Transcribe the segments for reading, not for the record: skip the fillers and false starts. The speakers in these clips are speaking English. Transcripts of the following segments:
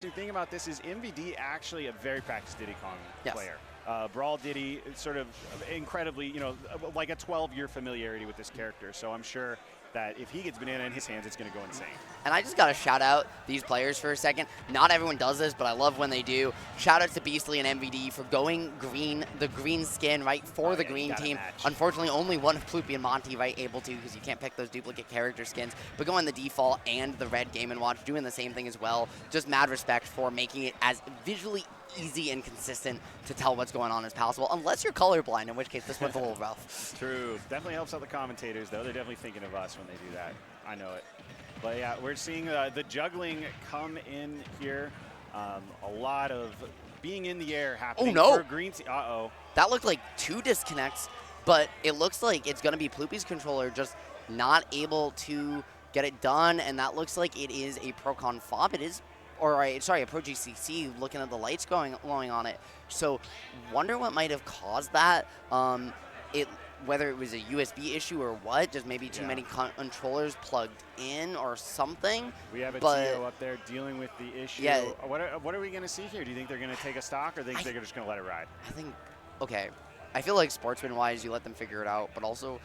The thing about this is MVD actually a very practiced Diddy Kong Yes. player. Brawl Diddy, sort of incredibly, like a 12-year familiarity with this character. So I'm sure that if he gets banana in his hands, it's going to go insane. And I just got to shout out these players for a second. Not everyone does this, but I love when they do. Shout out to Beastly and MVD for going green, the green skin, right, for the green team. Unfortunately, only one of Ploopy and Monte, right, able to, because you can't pick those duplicate character skins. But going the default and the red Game & Watch, doing the same thing as well. Just mad respect for making it as visually easy and consistent to tell what's going on as possible, unless you're colorblind, in which case this one's a little rough. True. Definitely helps out the commentators, though. They're definitely thinking of us when they do that. I know it. But yeah, we're seeing the juggling come in here. A lot of being in the air happening for green team. Uh-oh. That looked like 2 disconnects, but it looks like it's going to be Ploopy's controller just not able to get it done, and that looks like it is a Procon fob. It is, or sorry, a Pro GCC looking at the lights glowing on it. So wonder what might have caused that. Whether it was a USB issue or what, just maybe too many controllers plugged in or something. We have a TO up there dealing with the issue. Yeah. What are we going to see here? Do you think they're going to take a stock, or do you think they're just going to let it ride? I think, okay, I feel like sportsman-wise, you let them figure it out, but also,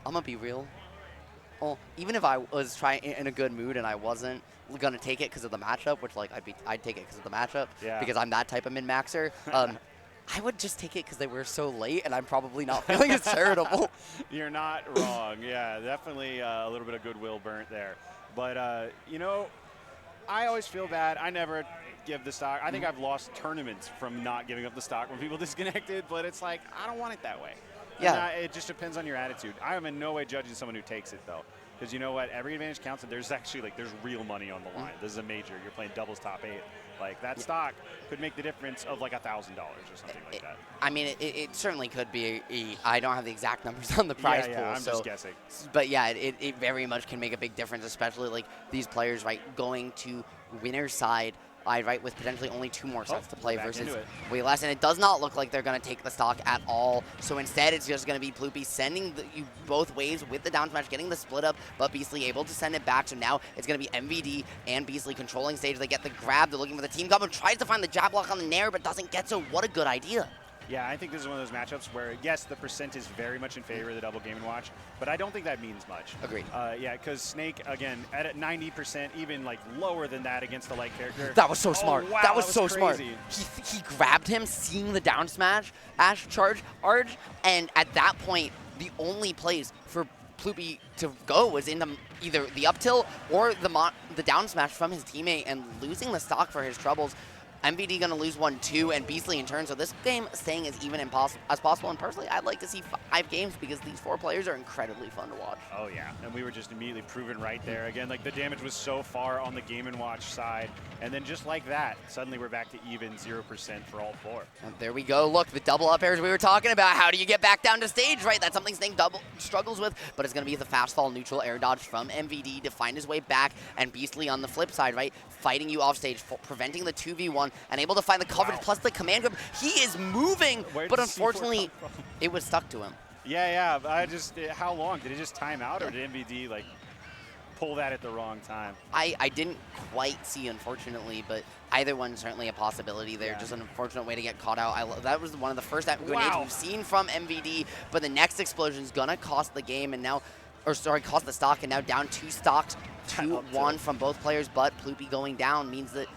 I'm going to be real. Well, even if I was trying in a good mood and I wasn't going to take it because of the matchup, which like I'd take it because of the matchup, because I'm that type of min-maxer. I would just take it because they were so late, and I'm probably not feeling as charitable. You're not wrong. Yeah, definitely a little bit of goodwill burnt there. But, I always feel bad. I never give the stock. I think I've lost tournaments from not giving up the stock when people disconnected, but it's like, I don't want it that way. Yeah. It just depends on your attitude. I am in no way judging someone who takes it, though. Because you know what? Every advantage counts, and there's actually, there's real money on the line. This is a major. You're playing doubles top 8. Like, that stock could make the difference of like $1,000 or something like that. I mean, it certainly could be. I don't have the exact numbers on the prize pool. I'm just guessing. But yeah, it very much can make a big difference, especially like these players, right, going to winner's side, right, with potentially only 2 more sets to play versus way less. And it does not look like they're going to take the stock at all. So instead, it's just going to be Ploopy sending you both ways with the down smash, getting the split up, but Beastly able to send it back. So now it's going to be MVD and Beastly controlling stage. They get the grab. They're looking for the team combo. Tries to find the jab block on the Nair, but doesn't get so. What a good idea. Yeah, I think this is one of those matchups where, yes, the percent is very much in favor of the double Game & Watch, but I don't think that means much. Agreed. Yeah, because Snake, again, at 90%, even like lower than that against the light character. That was so smart. Wow, that was so crazy. smart. He grabbed him, seeing the down smash, charge, and at that point, the only place for Ploopy to go was in either the up tilt or the down smash from his teammate, and losing the stock for his troubles. MVD going to lose 1-2, and Beastly in turn. So this game staying as even as possible. And personally, I'd like to see 5 games because these 4 players are incredibly fun to watch. Oh, yeah. And we were just immediately proven right there. Again, like the damage was so far on the Game & Watch side. And then just like that, suddenly we're back to even 0% for all 4. And there we go. Look, the double up airs we were talking about. How do you get back down to stage, right? That's something Snake struggles with. But it's going to be the fast fall neutral air dodge from MVD to find his way back. And Beastly on the flip side, right? Fighting you off stage, preventing the 2v1, and able to find the coverage plus the command grip. He is moving, but unfortunately, it was stuck to him. Yeah. How long? Did it just time out, or did MVD like pull that at the wrong time? I didn't quite see, unfortunately, but either one's certainly a possibility there. Yeah. Just an unfortunate way to get caught out. That was one of the first grenades we've seen from MVD, but the next explosion is going to cost the game, and now, cost the stock, and now down 2 stocks, 2-1 from both players, but Ploopy going down means that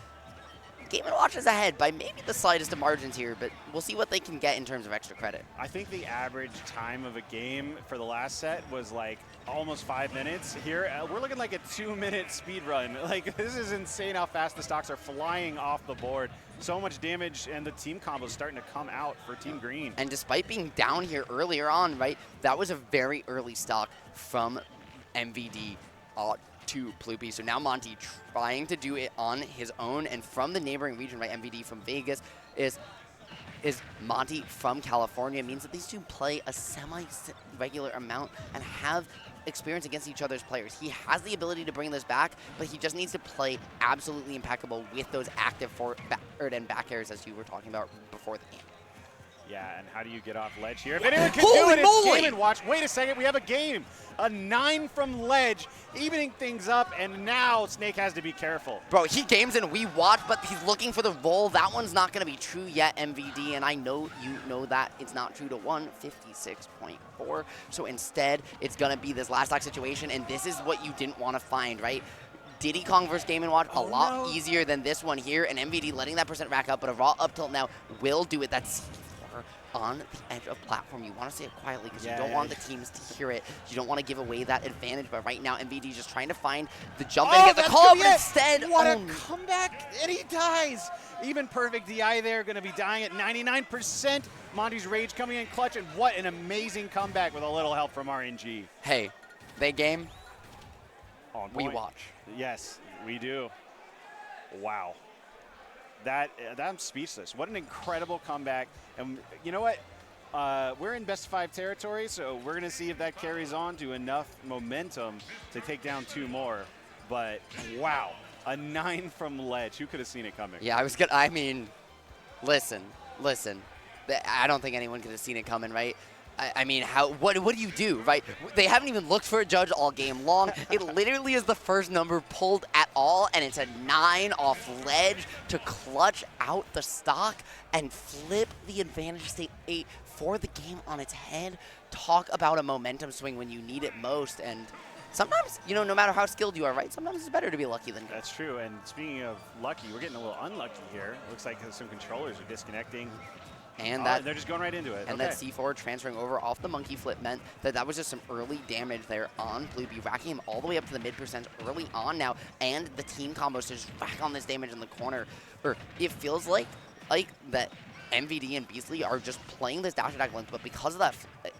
Game & Watch is ahead by maybe the slightest of margins here, but we'll see what they can get in terms of extra credit. I think the average time of a game for the last set was like almost 5 minutes. Here, we're looking like a 2-minute speed run. Like, this is insane how fast the stocks are flying off the board. So much damage, and the team combo is starting to come out for Team Green. And despite being down here earlier on, right, that was a very early stock from MVD to Ploopy. So now Monte trying to do it on his own, and from the neighboring region, right, MVD from Vegas is Monte from California. It means that these two play a semi-regular amount and have experience against each other's players. He has the ability to bring this back, but he just needs to play absolutely impeccable with those active forward and back airs, as you were talking about before the game. Yeah, and how do you get off ledge here? If anyone can Holy do it, it's moly! Game & Watch. Wait a second, we have a game. A 9 from ledge, evening things up, and now Snake has to be careful. Bro, he games and we watch, but he's looking for the roll. That one's not going to be true yet, MVD, and I know you know that it's not true to 156.4. So instead, it's going to be this last stock situation, and this is what you didn't want to find, right? Diddy Kong versus Game & Watch, a lot easier than this one here, and MVD letting that percent rack up, but a raw up tilt now will do it. That's on the edge of platform. You want to say it quietly because you don't want the teams to hear it. You don't want to give away that advantage, but right now MVD just trying to find the jump and get the call, but instead, what a comeback, and he dies. Even perfect DI there, going to be dying at 99%. Monte's rage coming in clutch, and what an amazing comeback with a little help from RNG. Hey, they game, we point. watch. Yes, we do. Wow. I'm speechless. What an incredible comeback. And you know what? We're in best of 5 territory, so we're going to see if that carries on to enough momentum to take down 2 more. But wow, a 9 from ledge. Who could have seen it coming? Yeah, I mean, listen. I don't think anyone could have seen it coming, right? I mean, what do you do, right? They haven't even looked for a judge all game long. It literally is the first number pulled at all, and it's a 9 off ledge to clutch out the stock and flip the advantage state 8 for the game on its head. Talk about a momentum swing when you need it most, and sometimes, you know, no matter how skilled you are, right, sometimes it's better to be lucky than good. That's true, and speaking of lucky, we're getting a little unlucky here. Looks like some controllers are disconnecting. And they're just going right into it. And that C4 transferring over off the monkey flip meant that was just some early damage there on Ploopy, racking him all the way up to the mid% early on now, and the team combos just rack on this damage in the corner. Or it feels like that MVD and Beastly are just playing this dash attack length, but because of that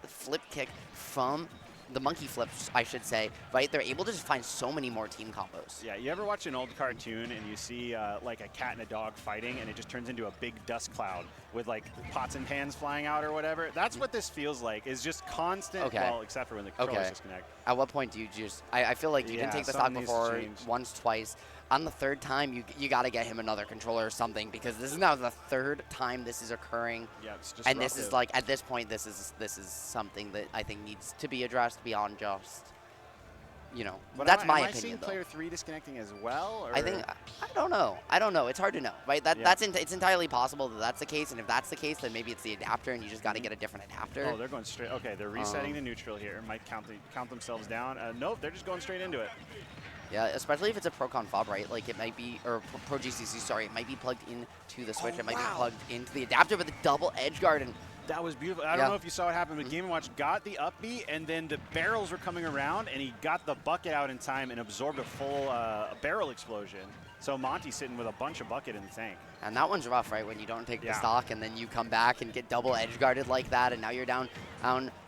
flip kick from the monkey flips, I should say, right? They're able to just find so many more team combos. Yeah, you ever watch an old cartoon and you see like a cat and a dog fighting and it just turns into a big dust cloud with like pots and pans flying out or whatever? That's what this feels like, is just constant, well, except for when the controllers disconnect. At what point do you just, I feel like you didn't take the stock before once, twice. On the 3rd time, you got to get him another controller or something, because this is now the 3rd time this is occurring. Yeah, it's just and this is like, at this point, this is something that I think needs to be addressed beyond just, you know, but that's my opinion. Am I opinion. seeing player 3 disconnecting as well? Or? I think, I don't know. It's hard to know, right? It's entirely possible that that's the case, and if that's the case, then maybe it's the adapter, and you just got to get a different adapter. Oh, they're going straight. Okay, they're resetting the neutral here. Might count themselves down. Nope, they're just going straight into it. Yeah, especially if it's a Pro-Con fob, right? Like it might be, or Pro GCC, sorry, it might be plugged into the Switch. It might be plugged into the adapter with a double edge guard. And that was beautiful. I don't know if you saw what happened, but Game & Watch got the upbeat, and then the barrels were coming around, and he got the bucket out in time and absorbed a full barrel explosion. So Monte's sitting with a bunch of bucket in the tank. And that one's rough, right? When you don't take the stock, and then you come back and get double edge guarded like that, and now you're down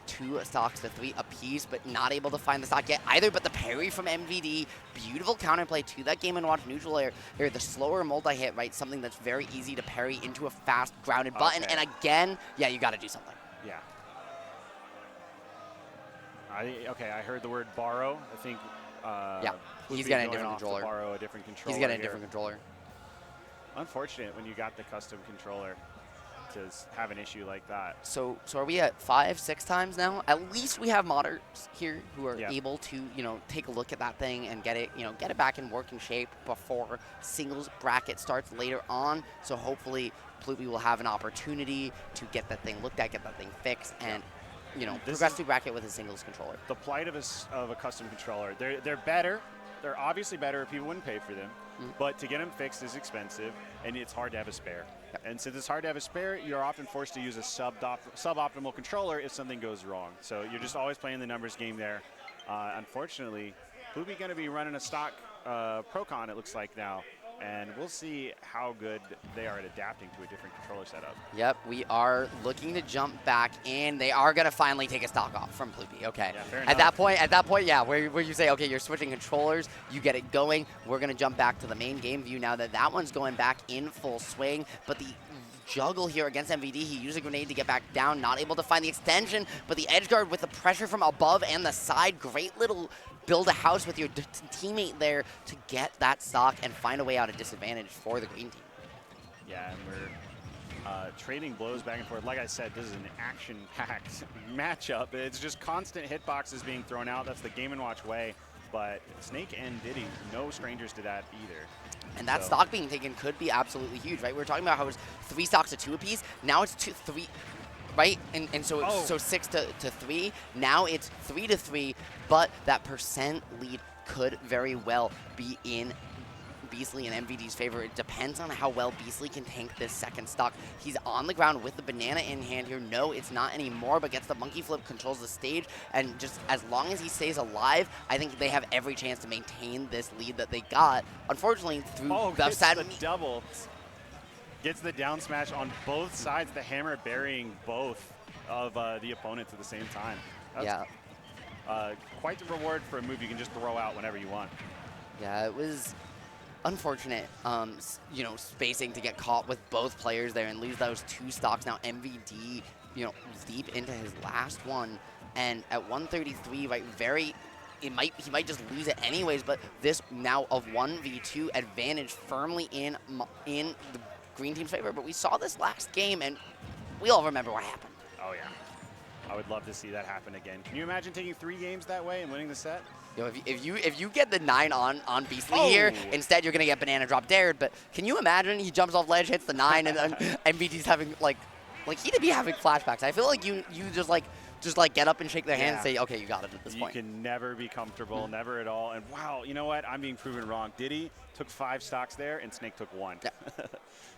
2 stocks to 3 apiece, but not able to find the stock yet either. But the parry from MVD, beautiful counterplay to that Game & Watch neutral air. The slower multi-hit, right? Something that's very easy to parry into a fast grounded button. And again, yeah, you got to do something. Yeah. I heard the word borrow. I think. He's getting a different controller. Borrow a different controller. He's getting a different controller. Unfortunate when you got the custom controller to have an issue like that. So are we at 5, 6 times now? At least we have modders here who are able to, take a look at that thing and get it back in working shape before singles bracket starts later on. So hopefully Ploopy will have an opportunity to get that thing looked at, get that thing fixed, and progress through bracket with a singles controller. The plight of a custom controller. They're better. They're obviously better if people wouldn't pay for them. But to get them fixed is expensive, and it's hard to have a spare. And since it's hard to have a spare, you're often forced to use a suboptimal controller if something goes wrong. So you're just always playing the numbers game there. Unfortunately, Ploopy going to be running a stock Pro-Con, it looks like now. And we'll see how good they are at adapting to a different controller setup. Yep, we are looking to jump back in. They are going to finally take a stock off from Ploopy. Okay. Yeah, fair at that point, yeah, where you say, okay, you're switching controllers, you get it going. We're going to jump back to the main game view now that one's going back in full swing. But the juggle here against MVD, he used a grenade to get back down, not able to find the extension, but the edge guard with the pressure from above and the side, great little build a house with your teammate there to get that stock and find a way out of disadvantage for the green team. Yeah, and trading blows back and forth. Like I said, this is an action-packed matchup. It's just constant hitboxes being thrown out. That's the Game & Watch way. But Snake and Diddy, no strangers to that either. And that stock being taken could be absolutely huge, right? We were talking about how it was 3 stocks to 2 apiece. Now it's 3, right? And so so 6 to 3. Now it's 3 to 3, but that percent lead could very well be in Beastly and MVD's favor. It depends on how well Beastly can tank this second stock. He's on the ground with the banana in hand here. No, it's not anymore, but gets the monkey flip, controls the stage, and just as long as he stays alive, I think they have every chance to maintain this lead that they got. Unfortunately, through the double. Gets the down smash on both sides, the hammer burying both of the opponents at the same time. That's quite the reward for a move you can just throw out whenever you want. Yeah, it was unfortunate, you know, spacing to get caught with both players there and lose those 2 stocks. Now MVD, you know, deep into his last one, and at 133, right, he might just lose it anyways. But this now of 1v2 advantage firmly in the green team's favor. But we saw this last game, and we all remember what happened. Oh yeah, I would love to see that happen again. Can you imagine taking 3 games that way and winning the set? You know, if you get the 9 on Beastly here, instead you're gonna get banana drop dared. But can you imagine he jumps off ledge, hits the 9, and then MVD's having like he'd be having flashbacks. I feel like you just get up and shake their hand and say, okay, you got it at this point. You can never be comfortable, never at all. And wow, you know what? I'm being proven wrong. Diddy took 5 stocks there, and Snake took 1. Yeah.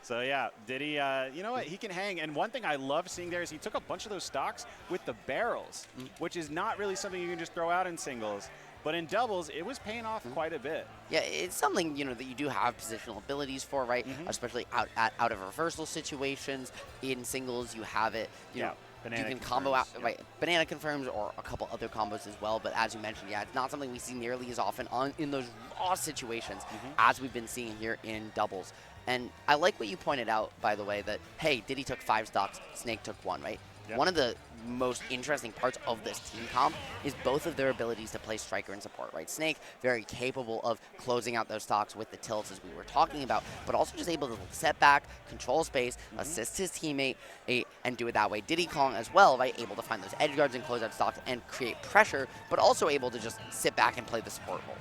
So yeah, Diddy, you know what? He can hang. And one thing I love seeing there is he took a bunch of those stocks with the barrels, which is not really something you can just throw out in singles. But in doubles, it was paying off quite a bit. Yeah, it's something, you know, that you do have positional abilities for, right? Especially out of reversal situations. In singles, you have it. You know, you can combo out, right? Banana confirms or a couple other combos as well. But as you mentioned, yeah, it's not something we see nearly as often in those raw situations as we've been seeing here in doubles. And I like what you pointed out, by the way, that, hey, Diddy took 5 stocks, Snake took 1, right? Yep. One of the most interesting parts of this team comp is both of their abilities to play striker and support, right? Snake, very capable of closing out those stocks with the tilts as we were talking about, but also just able to set back, control space, assist his teammate, and do it that way. Diddy Kong as well, right? Able to find those edge guards and close out stocks and create pressure, but also able to just sit back and play the support role.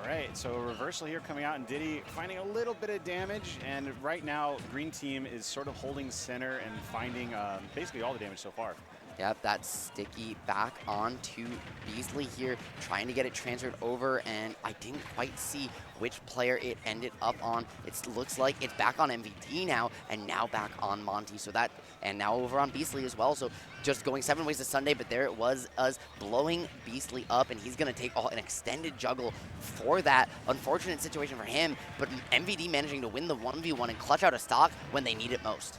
All right, so a reversal here coming out, and Diddy finding a little bit of damage, and right now green team is sort of holding center and finding basically all the damage so far. Yep, that's sticky back onto Beastly here, trying to get it transferred over, and I didn't quite see which player it ended up on. It looks like it's back on MVD now, and now back on Monte. So that, and now over on Beastly as well. So just going 7 ways to Sunday, but there it was, us blowing Beastly up, and he's gonna take an extended juggle for that. Unfortunate situation for him, but MVD managing to win the 1v1 and clutch out a stock when they need it most.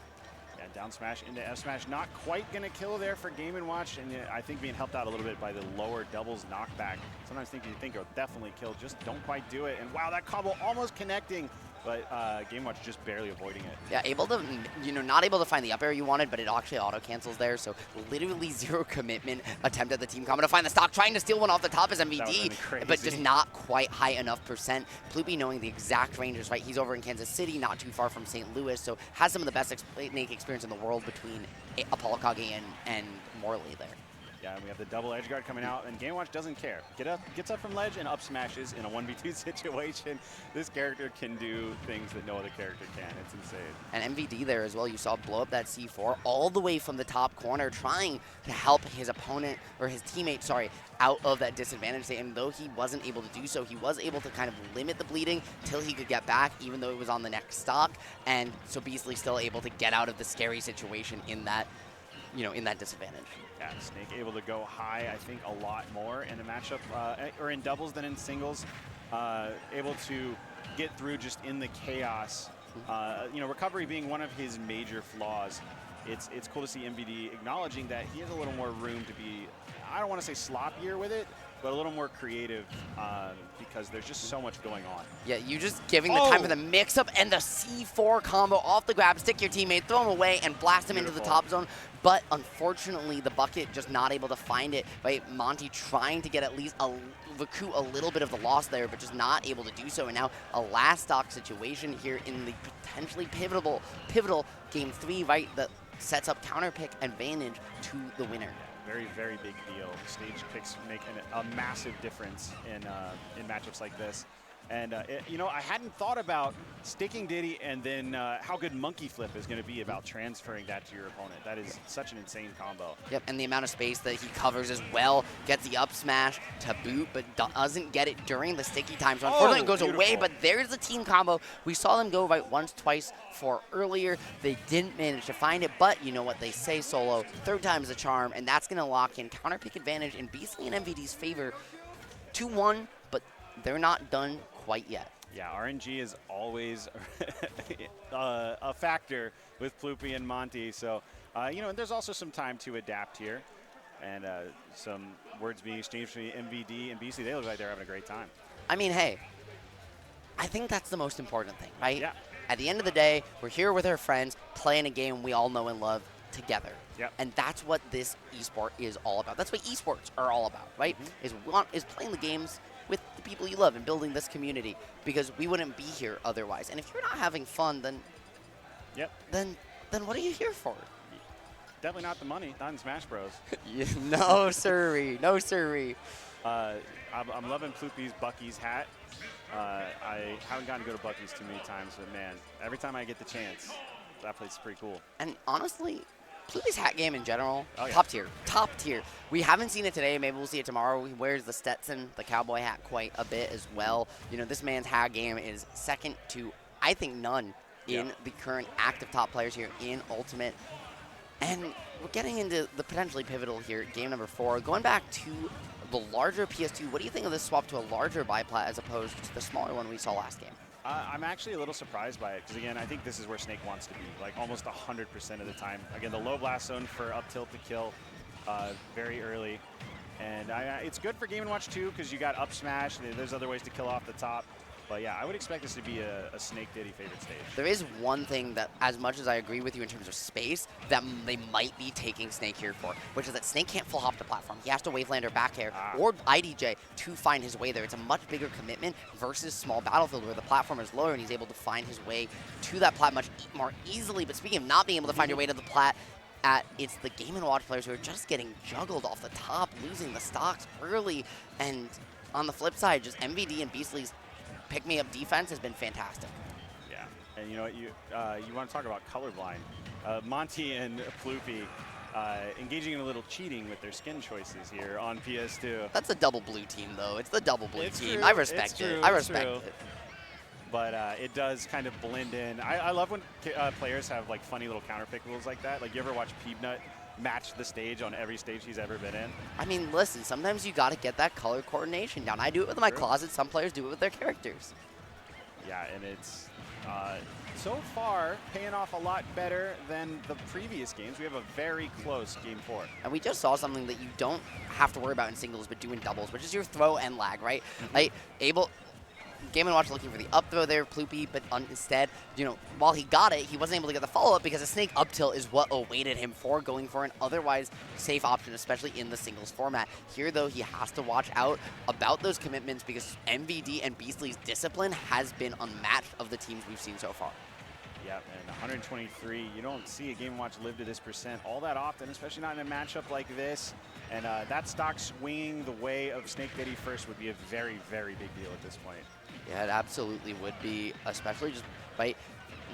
Down smash into F smash, not quite going to kill there for Game & Watch, and I think being helped out a little bit by the lower doubles knockback. Sometimes you think it'll definitely kill, just don't quite do it. And wow, that combo almost connecting, but Game & Watch just barely avoiding it. Yeah, able to, you know, not able to find the up air you wanted, but it actually auto cancels there. So literally 0 commitment attempt at the team combo to find the stock, trying to steal one off the top as MVD, but just not quite high enough percent. Ploopy knowing the exact ranges, right? He's over in Kansas City, not too far from St. Louis, so has some of the best Snake experience in the world between Apollo Kage and Morley there. Yeah, and we have the double edge guard coming out, and Game & Watch doesn't care. Gets up from ledge and up smashes in a 1v2 situation. This character can do things that no other character can. It's insane. And MVD there as well. You saw blow up that C4 all the way from the top corner, trying to help his opponent, or his teammate, sorry, out of that disadvantage state. And though he wasn't able to do so, he was able to kind of limit the bleeding till he could get back, even though it was on the next stock. And so Beastly still able to get out of the scary situation in that, you know, in that disadvantage. Yeah, Snake able to go high, I think, a lot more in a matchup, or in doubles than in singles. Able to get through just in the chaos. You know, recovery being one of his major flaws. It's cool to see MVD acknowledging that he has a little more room to be I don't want to say sloppier with it, but a little more creative because there's just so much going on. Yeah, you just giving the time for the mix-up and the C4 combo off the grab, stick your teammate, throw him away, and blast him into the top zone. But unfortunately, the bucket just not able to find it. Right, Monte trying to get at least recoup a little bit of the loss there, but just not able to do so. And now a last stock situation here in the potentially pivotal game 3, right, that sets up counter pick advantage to the winner. Very, very big deal. Stage picks make a massive difference in matchups like this. And, you know, I hadn't thought about sticking Diddy and then how good Monkey Flip is going to be about transferring that to your opponent. That is such an insane combo. Yep, and the amount of space that he covers as well. Gets the up smash to boot, but doesn't get it during the sticky time. So unfortunately it goes away, but there's the team combo. We saw them go right once, twice for earlier. They didn't manage to find it, but you know what they say, Solo. Third time's a charm, and that's going to lock in counter pick advantage in Beastly and MVD's favor. 2-1, but they're not done quite yet. Yeah, RNG is always a factor with Ploopy and Monte. So, you know, and there's also some time to adapt here. And some words being exchanged between MVD and BC. They look like they're having a great time. I mean, hey, I think that's the most important thing, right? Yeah. At the end of the day, we're here with our friends playing a game we all know and love together. Yep. And that's what this esport is all about. That's what esports are all about, right? Is playing the games with the people you love and building this community, because we wouldn't be here otherwise. And if you're not having fun, then then what are you here for? Definitely not the money, not in Smash Bros. No sirree, no sirree. I'm loving Ploopy's Bucky's hat. I haven't gotten to go to Bucky's too many times, but man, every time I get the chance, that place is pretty cool. And honestly, Ploopy's hat game in general, yeah. top tier. We haven't seen it today. Maybe we'll see it tomorrow. He wears the Stetson, the cowboy hat, quite a bit as well. You know, this man's hat game is second to, I think, none in the current active top players here in Ultimate. And we're getting into the potentially pivotal here, game number 4. Going back to the larger PS2, what do you think of this swap to a larger biplat as opposed to the smaller one we saw last game? I'm actually a little surprised by it because, again, I think this is where Snake wants to be, like almost 100% of the time. Again, the low blast zone for up tilt to kill very early. And it's good for Game & Watch too because you got up smash. There's other ways to kill off the top. But yeah, I would expect this to be a Snake Diddy favorite stage. There is one thing that, as much as I agree with you in terms of space, that they might be taking Snake here for, which is that Snake can't full hop the platform. He has to Waveland or back air or IDJ to find his way there. It's a much bigger commitment versus small Battlefield where the platform is lower and he's able to find his way to that plat much more easily. But speaking of not being able to find your way to the plat, it's the Game & Watch players who are just getting juggled off the top, losing the stocks early. And on the flip side, just MVD and Beastly's pick-me-up defense has been fantastic. Yeah, and you know what, you want to talk about colorblind. Monte and Ploopy engaging in a little cheating with their skin choices here on PS2. That's a double blue team, though. It's the double blue team. True. I respect it. I respect it. But it does kind of blend in. I love when players have like funny little counter pick rules like that. Like, you ever watch Peanut match the stage on every stage he's ever been in? I mean, listen, sometimes you got to get that color coordination down. I do it with my closet. Some players do it with their characters. Yeah, and it's so far paying off a lot better than the previous games. We have a very close game 4. And we just saw something that you don't have to worry about in singles, but do in doubles, which is your throw and lag, right? Like, Game & Watch looking for the up throw there, Ploopy, but instead, you know, while he got it, he wasn't able to get the follow-up because a Snake up tilt is what awaited him for going for an otherwise safe option, especially in the singles format. Here, though, he has to watch out about those commitments because MVD and Beastly's discipline has been unmatched of the teams we've seen so far. Yep, and 123, you don't see a Game & Watch live to this percent all that often, especially not in a matchup like this. And that stock swinging the way of Snake Diddy first would be a very, very big deal at this point. Yeah, it absolutely would be, especially just right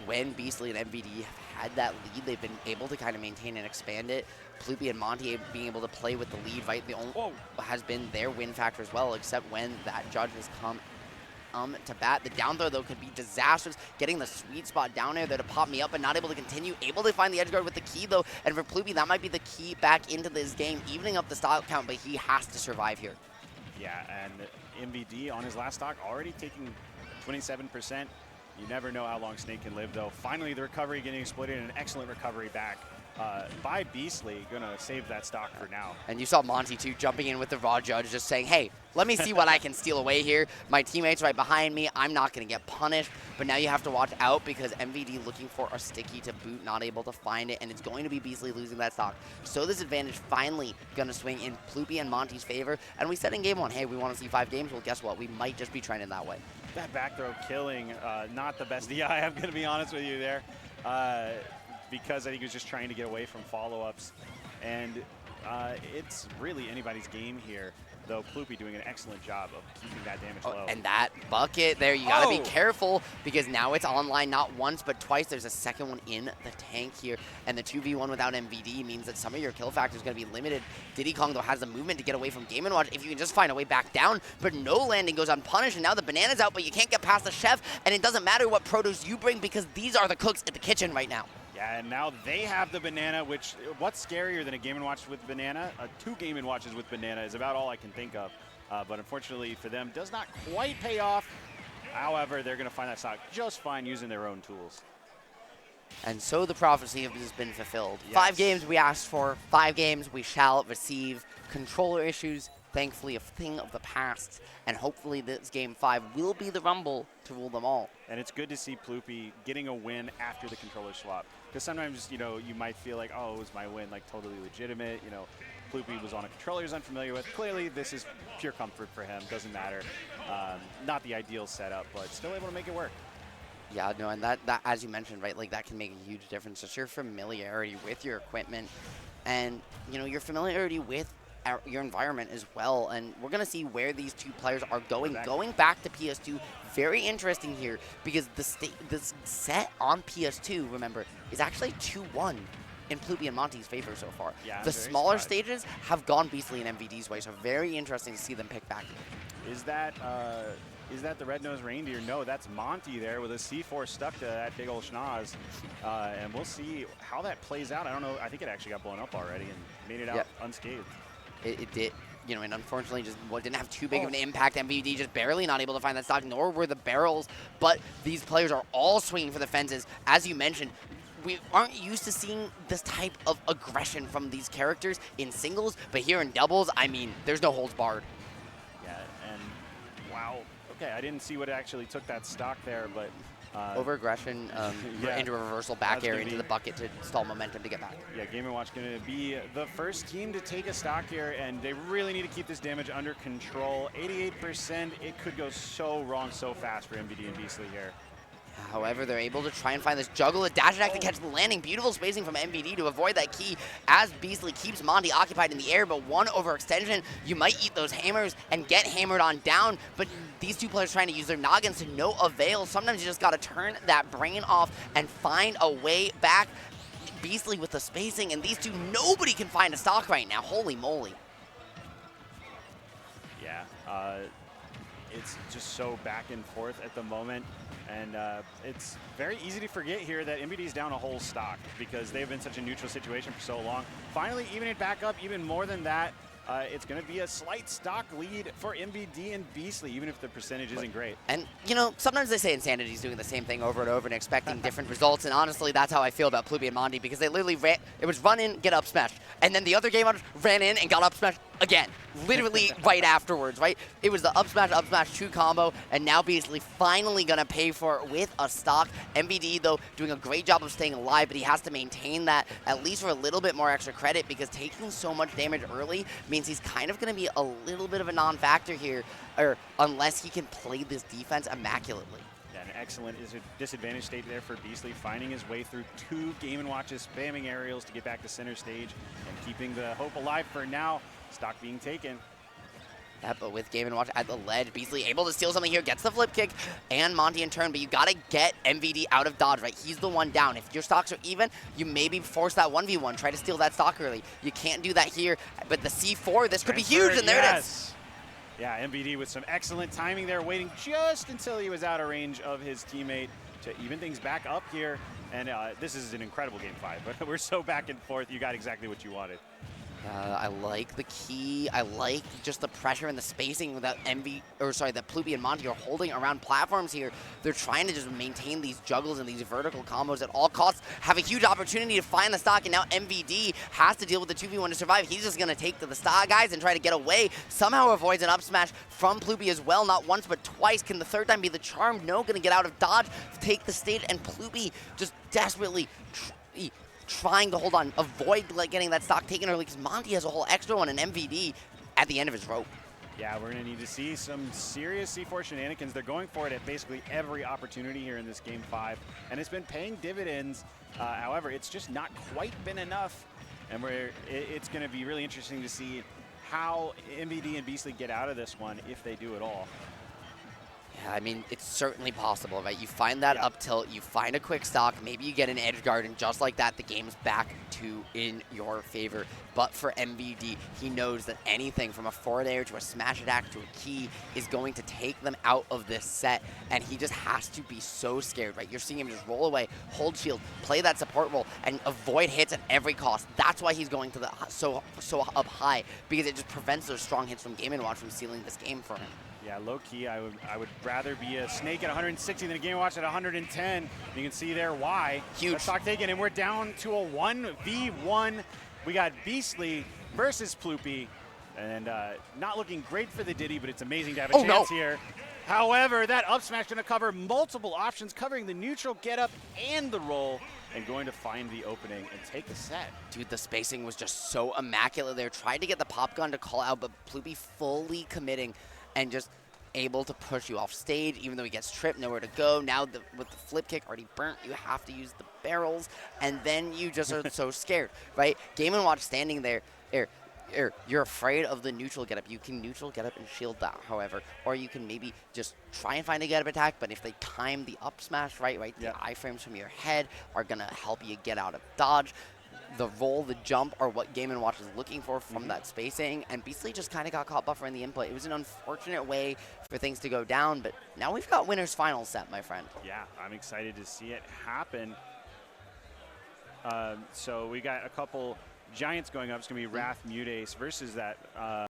when Beastly and MVD have had that lead, they've been able to kind of maintain and expand it. Ploopy and Monte being able to play with the lead, right, the only has been their win factor as well, except when that judge has come to bat. The down throw, though, could be disastrous. Getting the sweet spot down there to pop me up, but not able to continue. Able to find the edge guard with the key, though. And for Ploopy, that might be the key back into this game, evening up the stock count, but he has to survive here. Yeah, and MVD on his last stock already taking 27%. You never know how long Snake can live, though. Finally, the recovery getting exploited and an excellent recovery back by Beastly. Going to save that stock for now. And you saw Monte, too, jumping in with the raw judge, just saying, hey, let me see what I can steal away here. My teammate's right behind me. I'm not going to get punished. But now you have to watch out because MVD looking for a sticky to boot, not able to find it, and it's going to be Beastly losing that stock. So this advantage finally going to swing in Ploopy and Monte's favor. And we said in game 1, hey, we want to see 5 games. Well, guess what? We might just be trending that way. That back throw killing, not the best DI, I'm going to be honest with you there. Because I think he was just trying to get away from follow-ups. And it's really anybody's game here, though Ploopy doing an excellent job of keeping that damage low. And that bucket there, you got to be careful because now it's online not once but twice. There's a second one in the tank here. And the 2v1 without MVD means that some of your kill factor is going to be limited. Diddy Kong, though, has the movement to get away from Game & Watch if you can just find a way back down. But no landing goes unpunished, and now the banana's out, but you can't get past the chef. And it doesn't matter what produce you bring because these are the cooks at the kitchen right now. Yeah, and now they have the banana, which, what's scarier than a Game & Watch with banana? 2 Game & Watches with banana is about all I can think of. But unfortunately for them, does not quite pay off. However, they're going to find that stock just fine using their own tools. And so the prophecy has been fulfilled. Yes. 5 games we asked for, 5 games we shall receive. Controller issues, thankfully, a thing of the past. And hopefully this game 5 will be the rumble to rule them all. And it's good to see Ploopy getting a win after the controller swap. Because sometimes, you know, you might feel like, oh, it was my win, like totally legitimate. You know, Ploopy was on a controller he was unfamiliar with. Clearly, this is pure comfort for him. Doesn't matter. Not the ideal setup, but still able to make it work. Yeah, no, and that as you mentioned, right, like that can make a huge difference. Just your familiarity with your equipment and, you know, your familiarity with your environment as well. And we're going to see where these two players are going. Going back to PS2, very interesting here because the set on PS2, remember, is actually 2-1 in Ploopy and Monte's favor so far. Yeah, the smaller stages have gone Beastly and MVD's way, so very interesting to see them pick back. Is that the red-nosed reindeer? No, that's Monte there with a C4 stuck to that big old schnoz. And we'll see how that plays out. I don't know. I think it actually got blown up already and made it out unscathed. It did, you know, and unfortunately just didn't have too big of an impact. MVD just barely not able to find that stock, nor were the barrels. But these players are all swinging for the fences. As you mentioned, we aren't used to seeing this type of aggression from these characters in singles, but here in doubles, I mean, there's no holds barred. Yeah, and wow. Okay, I didn't see what actually took that stock there, but... Over-aggression into a reversal back air into the bucket to stall momentum to get back. Yeah, Game & Watch going to be the first team to take a stock here, and they really need to keep this damage under control. 88%, it could go so wrong so fast for MVD and Beastly here. However, they're able to try and find this juggle, a dash attack to catch the landing. Beautiful spacing from MVD to avoid that key as Beastly keeps Monte occupied in the air, but one overextension, you might eat those hammers and get hammered on down, but these two players trying to use their noggins to no avail. Sometimes you just got to turn that brain off and find a way back. Beastly with the spacing, and these two, nobody can find a stock right now. Holy moly. Yeah, it's just so back and forth at the moment. And it's very easy to forget here that MVD's down a whole stock because they've been such a neutral situation for so long. Finally, even it back up, even more than that, it's going to be a slight stock lead for MVD and Beastly, even if the percentage isn't great. And, you know, sometimes they say Insanity's doing the same thing over and over and expecting different results, and honestly, that's how I feel about Ploopy and Monte because they literally ran, it was run in, get up smashed, and then the other game ran in and got up smashed again, literally right afterwards, right? It was the up smash, true combo, and now Beastly finally going to pay for it with a stock. MVD, though, doing a great job of staying alive, but he has to maintain that at least for a little bit more extra credit because taking so much damage early means he's kind of going to be a little bit of a non-factor here, or unless he can play this defense immaculately. Yeah, an excellent disadvantage state there for Beastly, finding his way through 2 Game & Watches, spamming aerials to get back to center stage and keeping the hope alive for now. Stock being taken. Yeah, but with Game & Watch at the ledge, Beastly able to steal something here, gets the flip kick, and Monte in turn, but you gotta get MVD out of dodge, right? He's the one down. If your stocks are even, you maybe force that 1v1, try to steal that stock early. You can't do that here, but the C4, this could be huge, and there it is. Yeah, MVD with some excellent timing there, waiting just until he was out of range of his teammate to even things back up here. And this is an incredible game 5, but we're so back and forth, you got exactly what you wanted. I like the key. I like just the pressure and the spacing that that Ploopy and Monte are holding around platforms here. They're trying to just maintain these juggles and these vertical combos at all costs. Have a huge opportunity to find the stock, and now MVD has to deal with the 2v1 to survive. He's just going to take to the stock, guys, and try to get away. Somehow avoids an up smash from Ploopy as well. Not once, but twice. Can the third time be the charm? No, going to get out of dodge, take the stage, and Ploopy just desperately trying to hold on, avoid getting that stock taken early, because Monte has a whole extra one, and MVD at the end of his rope. Yeah, we're going to need to see some serious C4 shenanigans. They're going for it at basically every opportunity here in this Game 5, and it's been paying dividends. However, it's just not quite been enough, and it's going to be really interesting to see how MVD and Beastly get out of this one, if they do at all. Yeah, I mean, it's certainly possible, right? You find that up tilt, you find a quick stock, maybe you get an edge guard, and just like that, the game's back to in your favor. But for MVD, he knows that anything from a forward air to a smash attack to a key is going to take them out of this set, and he just has to be so scared, right? You're seeing him just roll away, hold shield, play that support role, and avoid hits at every cost. That's why he's going to the so up high, because it just prevents those strong hits from Game & Watch from sealing this game for him. Yeah, low key, I would rather be a snake at 160 than a Game & Watch at 110. You can see there why. Huge. Stock taken, and we're down to a 1v1. We got Beastly versus Ploopy, and not looking great for the Diddy, but it's amazing to have a chance here. However, that up smash going to cover multiple options, covering the neutral get up and the roll, and going to find the opening and take the set. Dude, the spacing was just so immaculate there. Tried to get the pop gun to call out, but Ploopy fully committing and just able to push you off stage, even though he gets tripped, nowhere to go. Now with the flip kick already burnt, you have to use the barrels, and then you just are so scared, right? Game & Watch standing there, you're afraid of the neutral get up. You can neutral get up and shield that, however, or you can maybe just try and find a get up attack, but if they time the up smash right, the iframes from your head are going to help you get out of dodge. The roll, the jump are what Game & Watch is looking for from that spacing, and Beastly just kind of got caught buffering the input. It was an unfortunate way for things to go down, but now we've got winner's final set, my friend. Yeah, I'm excited to see it happen. So we got a couple Giants going up. It's going to be Wrath Mutace versus that